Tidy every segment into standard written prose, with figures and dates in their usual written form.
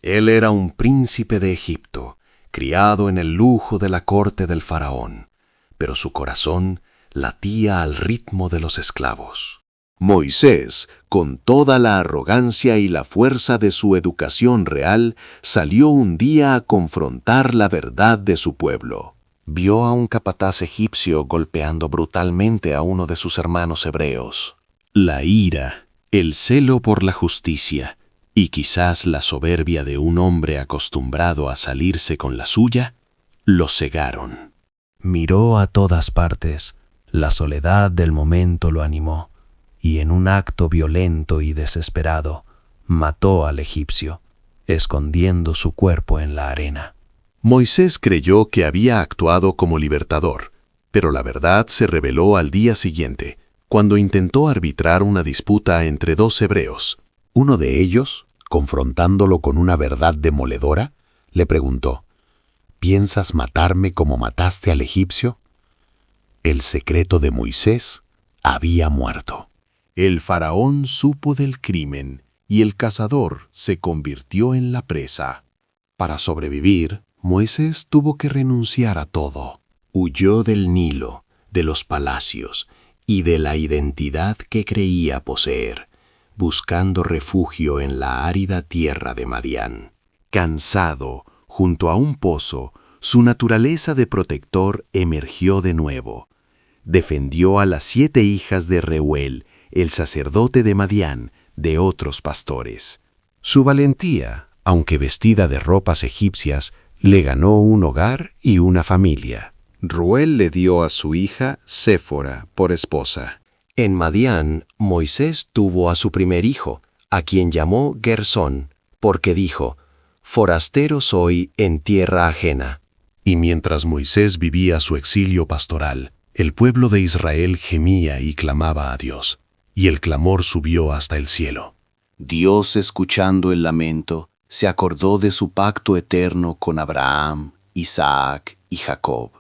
Él era un príncipe de Egipto, criado en el lujo de la corte del faraón, pero su corazón latía al ritmo de los esclavos. Moisés, con toda la arrogancia y la fuerza de su educación real, salió un día a confrontar la verdad de su pueblo. Vio a un capataz egipcio golpeando brutalmente a uno de sus hermanos hebreos. La ira, el celo por la justicia y quizás la soberbia de un hombre acostumbrado a salirse con la suya, lo cegaron. Miró a todas partes, la soledad del momento lo animó, y en un acto violento y desesperado, mató al egipcio, escondiendo su cuerpo en la arena. Moisés creyó que había actuado como libertador, pero la verdad se reveló al día siguiente, cuando intentó arbitrar una disputa entre dos hebreos. Uno de ellos, confrontándolo con una verdad demoledora, le preguntó: ¿Piensas matarme como mataste al egipcio? El secreto de Moisés había muerto. El faraón supo del crimen y el cazador se convirtió en la presa. Para sobrevivir, Moisés tuvo que renunciar a todo. Huyó del Nilo, de los palacios y de la identidad que creía poseer, buscando refugio en la árida tierra de Madián. Cansado, junto a un pozo, su naturaleza de protector emergió de nuevo. Defendió a las 7 hijas de Reuel, el sacerdote de Madián, de otros pastores. Su valentía, aunque vestida de ropas egipcias, le ganó un hogar y una familia. Reuel le dio a su hija Séfora por esposa. En Madián, Moisés tuvo a su primer hijo, a quien llamó Gersón, porque dijo: «Forastero soy en tierra ajena». Y mientras Moisés vivía su exilio pastoral, el pueblo de Israel gemía y clamaba a Dios, y el clamor subió hasta el cielo. Dios, escuchando el lamento, se acordó de su pacto eterno con Abraham, Isaac y Jacob.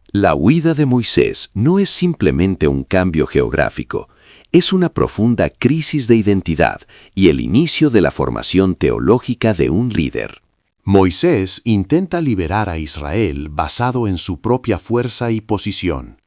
La huida de Moisés no es simplemente un cambio geográfico, es una profunda crisis de identidad y el inicio de la formación teológica de un líder. Moisés intenta liberar a Israel basado en su propia fuerza y posición,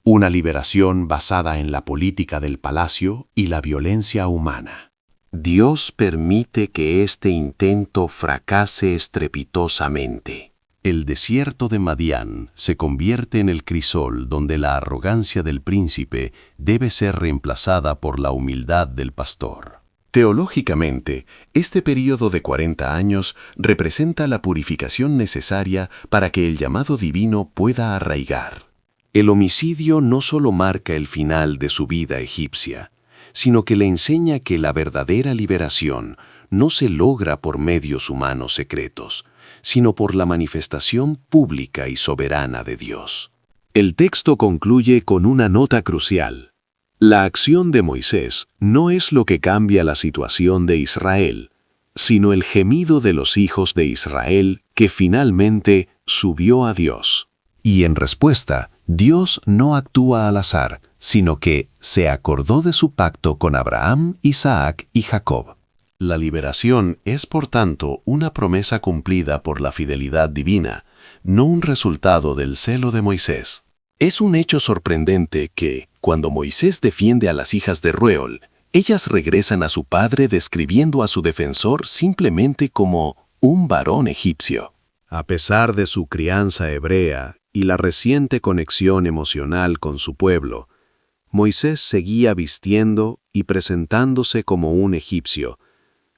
una liberación basada en la política del palacio y la violencia humana. Dios permite que este intento fracase estrepitosamente. El desierto de Madián se convierte en el crisol donde la arrogancia del príncipe debe ser reemplazada por la humildad del pastor. Teológicamente, este período de 40 años representa la purificación necesaria para que el llamado divino pueda arraigar. El homicidio no solo marca el final de su vida egipcia, sino que le enseña que la verdadera liberación no se logra por medios humanos secretos, sino por la manifestación pública y soberana de Dios. El texto concluye con una nota crucial. La acción de Moisés no es lo que cambia la situación de Israel, sino el gemido de los hijos de Israel que finalmente subió a Dios. Y en respuesta, Dios no actúa al azar, sino que se acordó de su pacto con Abraham, Isaac y Jacob. La liberación es, por tanto, una promesa cumplida por la fidelidad divina, no un resultado del celo de Moisés. Es un hecho sorprendente que, cuando Moisés defiende a las hijas de Reuel, ellas regresan a su padre describiendo a su defensor simplemente como un varón egipcio. A pesar de su crianza hebrea y la reciente conexión emocional con su pueblo, Moisés seguía vistiendo y presentándose como un egipcio,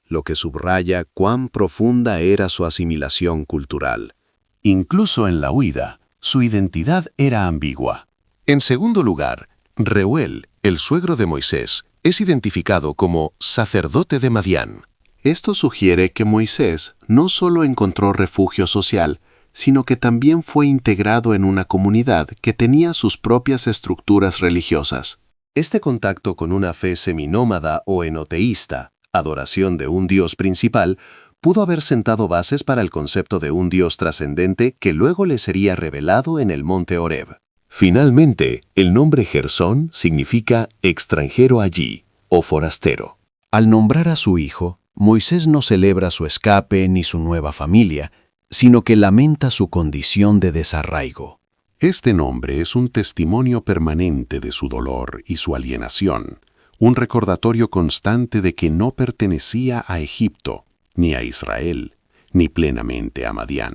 lo que subraya cuán profunda era su asimilación cultural. Incluso en la huida, su identidad era ambigua. En segundo lugar, Reuel, el suegro de Moisés, es identificado como sacerdote de Madián. Esto sugiere que Moisés no solo encontró refugio social, sino que también fue integrado en una comunidad que tenía sus propias estructuras religiosas. Este contacto con una fe seminómada o enoteísta, adoración de un dios principal, pudo haber sentado bases para el concepto de un dios trascendente que luego le sería revelado en el monte Horeb. Finalmente, el nombre Gersón significa extranjero allí o forastero. Al nombrar a su hijo, Moisés no celebra su escape ni su nueva familia, sino que lamenta su condición de desarraigo. Este nombre es un testimonio permanente de su dolor y su alienación, un recordatorio constante de que no pertenecía a Egipto, ni a Israel, ni plenamente a Madián.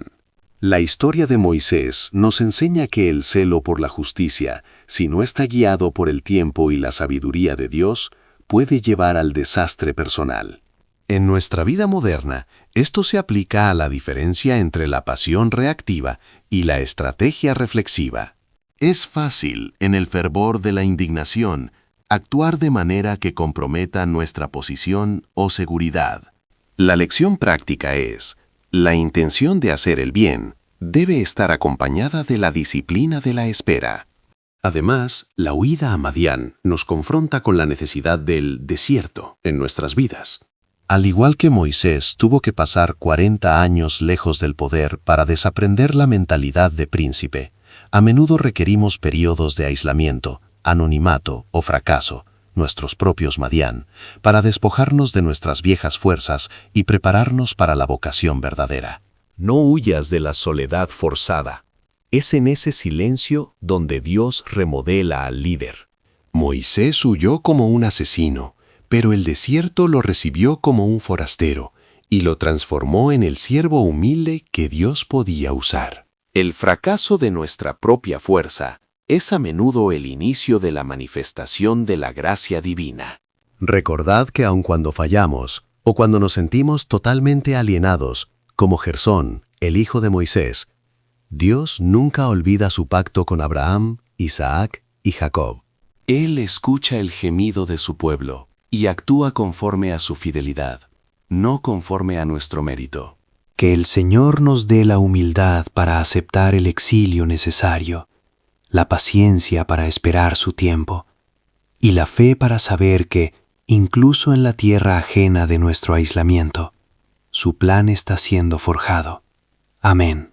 La historia de Moisés nos enseña que el celo por la justicia, si no está guiado por el tiempo y la sabiduría de Dios, puede llevar al desastre personal. En nuestra vida moderna, esto se aplica a la diferencia entre la pasión reactiva y la estrategia reflexiva. Es fácil, en el fervor de la indignación, actuar de manera que comprometa nuestra posición o seguridad. La lección práctica es: la intención de hacer el bien debe estar acompañada de la disciplina de la espera. Además, la huida a Madián nos confronta con la necesidad del desierto en nuestras vidas. Al igual que Moisés tuvo que pasar 40 años lejos del poder para desaprender la mentalidad de príncipe, a menudo requerimos periodos de aislamiento, anonimato o fracaso, nuestros propios Madián, para despojarnos de nuestras viejas fuerzas y prepararnos para la vocación verdadera. No huyas de la soledad forzada. Es en ese silencio donde Dios remodela al líder. Moisés huyó como un asesino, pero el desierto lo recibió como un forastero y lo transformó en el siervo humilde que Dios podía usar. El fracaso de nuestra propia fuerza es a menudo el inicio de la manifestación de la gracia divina. Recordad que aun cuando fallamos, o cuando nos sentimos totalmente alienados, como Gersón, el hijo de Moisés, Dios nunca olvida su pacto con Abraham, Isaac y Jacob. Él escucha el gemido de su pueblo y actúa conforme a su fidelidad, no conforme a nuestro mérito. Que el Señor nos dé la humildad para aceptar el exilio necesario, la paciencia para esperar su tiempo, y la fe para saber que, incluso en la tierra ajena de nuestro aislamiento, su plan está siendo forjado. Amén.